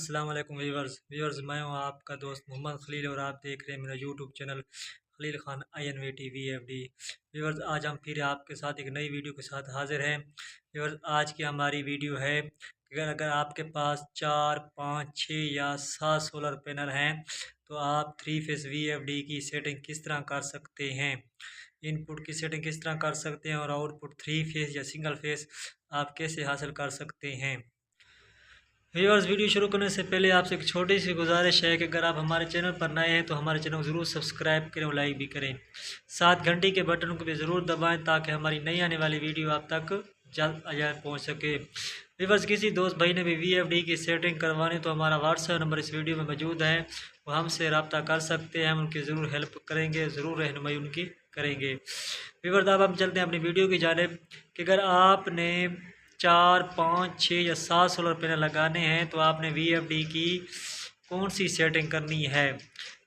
अस्सलाम वालेकुम व्यूवर्स, मैं हूं आपका दोस्त मोहम्मद खलील और आप देख रहे हैं मेरा YouTube channel Khalil Khan INVTVFD। Viewers, आज हम फिर आपके साथ एक नई वीडियो के साथ हाजिर हैं। व्यूवर्स, आज की हमारी वीडियो है कि अगर अगर आपके पास 4, 5, 6 या 7 सोलर पैनल हैं तो आप 3 फेस VFD की सेटिंग किस तरह कर सकते हैं, इनपुट की सेटिंग किस तरह कर सकते हैं और आउटपुट 3 फेस या सिंगल फेस आप कैसे हासिल कर सकते हैं। व्यूअर्स, वीडियो शुरू करने से पहले आपसे एक छोटी सी गुजारिश है कि अगर आप हमारे चैनल पर नए हैं तो हमारे चैनल को ज़रूर सब्सक्राइब करें और लाइक भी करें। साथ घंटी के बटन को भी ज़रूर दबाएं ताकि हमारी नई आने वाली वीडियो आप तक जल्द अजाय पहुंच सके। व्यूअर्स, किसी दोस्त भाई ने भी VFD की सेटिंग करवानी तो हमारा व्हाट्सएप नंबर इस वीडियो में मौजूद है, वो हमसे रब्ता कर सकते हैं। हम उनकी ज़रूर हेल्प करेंगे, ज़रूर रहनुमाई उनकी करेंगे। व्यूअर्स, अब हम चलते हैं अपनी वीडियो की जानिब कि अगर आपने 4, 5, 6 या 7 सोलर पैनल लगाने हैं तो आपने VFD की कौन सी सेटिंग करनी है।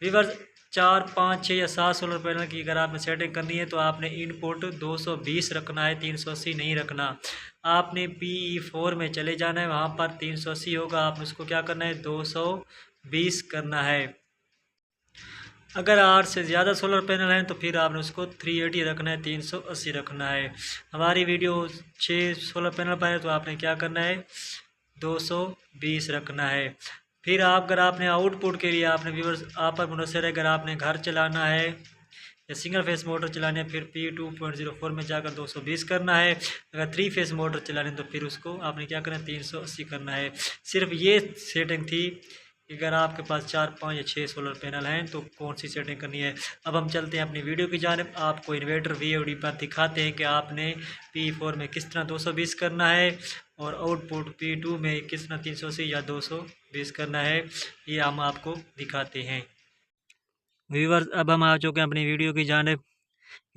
व्यूअर्स, 4, 5, 6 या 7 सोलर पैनल की अगर आपने सेटिंग करनी है तो आपने इनपुट 220 रखना है, 380 नहीं रखना। आपने PE4 में चले जाना है, वहाँ पर 380 होगा, आपने उसको क्या करना है 220 करना है। अगर 8 से ज़्यादा सोलर पैनल हैं तो फिर आपने उसको 380 रखना है, 380 रखना है। हमारी वीडियो 6 सोलर पैनल पर है तो आपने क्या करना है 220 रखना है। फिर अगर आपने आउटपुट के लिए आपने व्यूअर्स आप पर मुनहसर है, अगर आपने घर चलाना है या सिंगल फेस मोटर चलाने है फिर P2.04 में जाकर 220 करना है। अगर 3 फेस मोटर चलाने तो फिर उसको आपने क्या करना है 380 करना है। सिर्फ ये सेटिंग थी कि अगर आपके पास 4, 5 या 6 सोलर पैनल हैं तो कौन सी सेटिंग करनी है। अब हम चलते हैं अपनी वीडियो की जानिब, आपको इन्वर्टर VFD पर दिखाते हैं कि आपने P4 में किस तरह 220 करना है और आउटपुट P2 में किस तरह 380 या 220 करना है, ये हम आपको दिखाते हैं। व्यूवर्स, अब हम आ चुके हैं अपनी वीडियो की जानिब।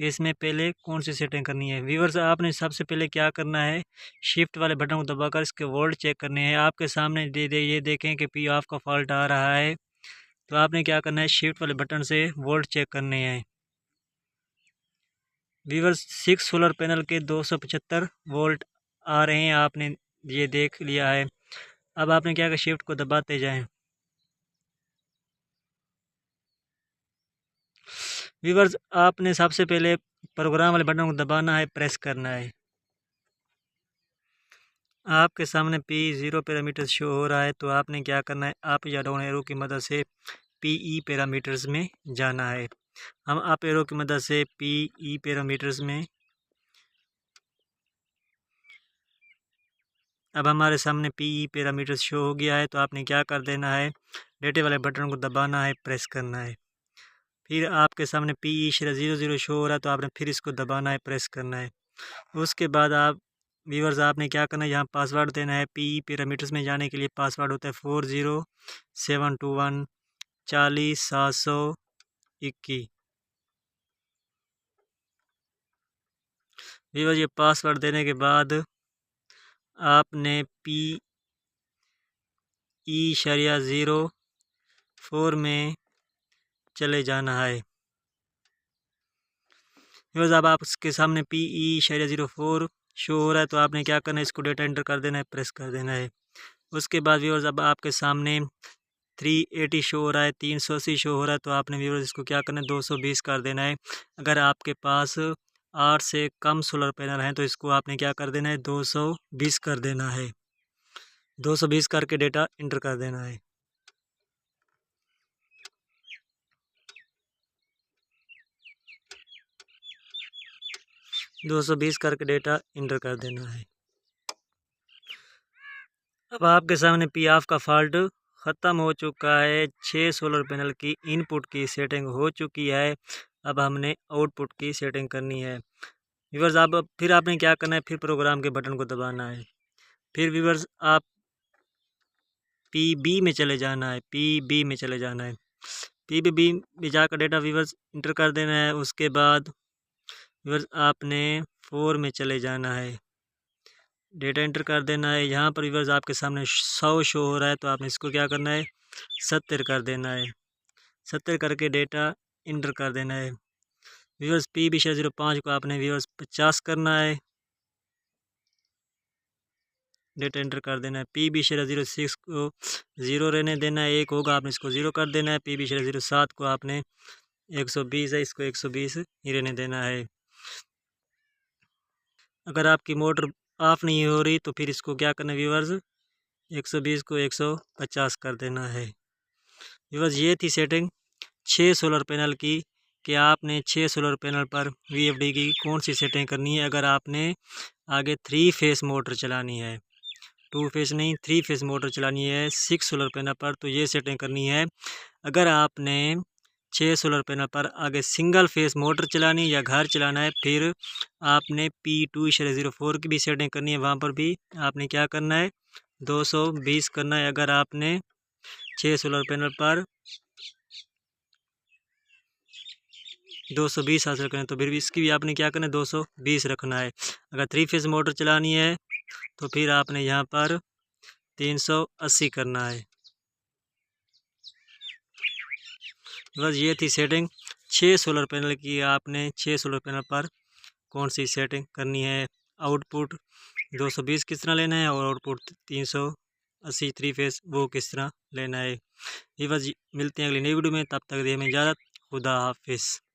इसमें पहले कौन सी सेटिंग करनी है। व्यूवर्स, आपने सबसे पहले क्या करना है, शिफ्ट वाले बटन को दबाकर इसके वोल्ट चेक करने हैं। आपके सामने ये देखें कि P ऑफ का फॉल्ट आ रहा है तो आपने क्या करना है शिफ्ट वाले बटन से वोल्ट चेक करने हैं। व्यूवर्स, 6 सोलर पैनल के 275 वोल्ट आ रहे हैं, आपने ये देख लिया है। अब आपने क्या कर शिफ्ट को दबाते जाएं। व्यूवर्स, आपने सबसे पहले प्रोग्राम वाले बटन को दबाना है, प्रेस करना है। आपके सामने P0 पैरामीटर्स शो हो रहा है तो आपने क्या करना है अप या डाउन एरो की मदद से PE पैरामीटर्स में जाना है। हम अप एरो की मदद से PE पैरामीटर्स में, अब हमारे सामने PE पैरामीटर्स शो हो गया है तो आपने क्या कर देना है डेटे वाले बटन को दबाना है, प्रेस करना है। फिर आपके सामने PE 00 शो हो रहा है तो आपने फिर इसको दबाना है, प्रेस करना है। उसके बाद आप व्यूवर्स आपने क्या करना है यहाँ पासवर्ड देना है। PE पैरामीटर्स में जाने के लिए पासवर्ड होता है 40721 40 721। व्यूवर्स, ये पासवर्ड देने के बाद आपने PE.04 में चले जाना है। व्यूवर्स, अब आपके सामने PE.04 शो हो रहा है तो आपने क्या करना है इसको डेटा एंटर कर देना है, प्रेस कर देना है। उसके बाद व्यूवर्स अब आपके सामने 380 शो हो रहा है, 380 शो हो रहा है तो आपने व्यूवर्स इसको क्या करना है 220 कर देना है। अगर आपके पास 8 से कम सोलर पैनल हैं तो इसको आपने क्या कर देना है 220 कर देना है। 220 करके डेटा इंटर कर देना है। 220 करके डेटा इंटर कर देना है। अब आपके सामने P ऑफ का फॉल्ट ख़त्म हो चुका है। 6 सोलर पैनल की इनपुट की सेटिंग हो चुकी है। अब हमने आउटपुट की सेटिंग करनी है। व्यूवर्स, अब फिर आपने क्या करना है फिर प्रोग्राम के बटन को दबाना है। फिर व्यूवर्स आप PB में चले जाना है, PB में चले जाना है। PB में जाकर डेटा व्यूवर्स इंटर कर देना है। उसके बाद व्यूवर्स आपने 4 में चले जाना है, डेटा एंटर कर देना है। यहाँ पर व्यूवर्स आपके सामने 100 शो हो रहा है तो आपने इसको क्या करना है 70 कर देना है। 70 करके डेटा इंटर कर देना है। व्यूवर्स PB05 को आपने व्यूवर्स 50 करना है। डेटा एंटर कर देना है। PB/06 को 0 रहने देना है, 1 होगा आपने इसको 0 कर देना है। PB/07 को आपने 120 है, इसको 120 ही रहने देना है। अगर आपकी मोटर ऑफ नहीं हो रही तो फिर इसको क्या करना है व्यूअर्स, 120 को 150 कर देना है। व्यूअर्स ये थी सेटिंग 6 सोलर पैनल की, कि आपने 6 सोलर पैनल पर VFD की कौन सी सेटिंग करनी है। अगर आपने आगे 3 फेस मोटर चलानी है, 2 फेस नहीं 3 फेस मोटर चलानी है 6 सोलर पैनल पर, तो ये सेटिंग करनी है। अगर आपने 6 सोलर पैनल पर आगे सिंगल फेस मोटर चलानी या घर चलाना है, फिर आपने P2/04 की भी सेटिंग करनी है। वहाँ पर भी आपने क्या करना है, 220 करना है। अगर आपने 6 सोलर पैनल पर 220 हासिल करें तो फिर भी इसकी भी आपने क्या करना है, 220 रखना है। अगर 3 फेस मोटर चलानी है तो फिर आपने यहाँ पर 380 करना है। बस ये थी सेटिंग 6 सोलर पैनल की। आपने 6 सोलर पैनल पर कौन सी सेटिंग करनी है। आउटपुट 220 किस तरह लेना है और आउटपुट 380 3 फेस वो किस तरह लेना है। ये बस मिलते हैं अगली नई वीडियो में, तब तक दे हमें इजाज़त। खुदा हाफिज़।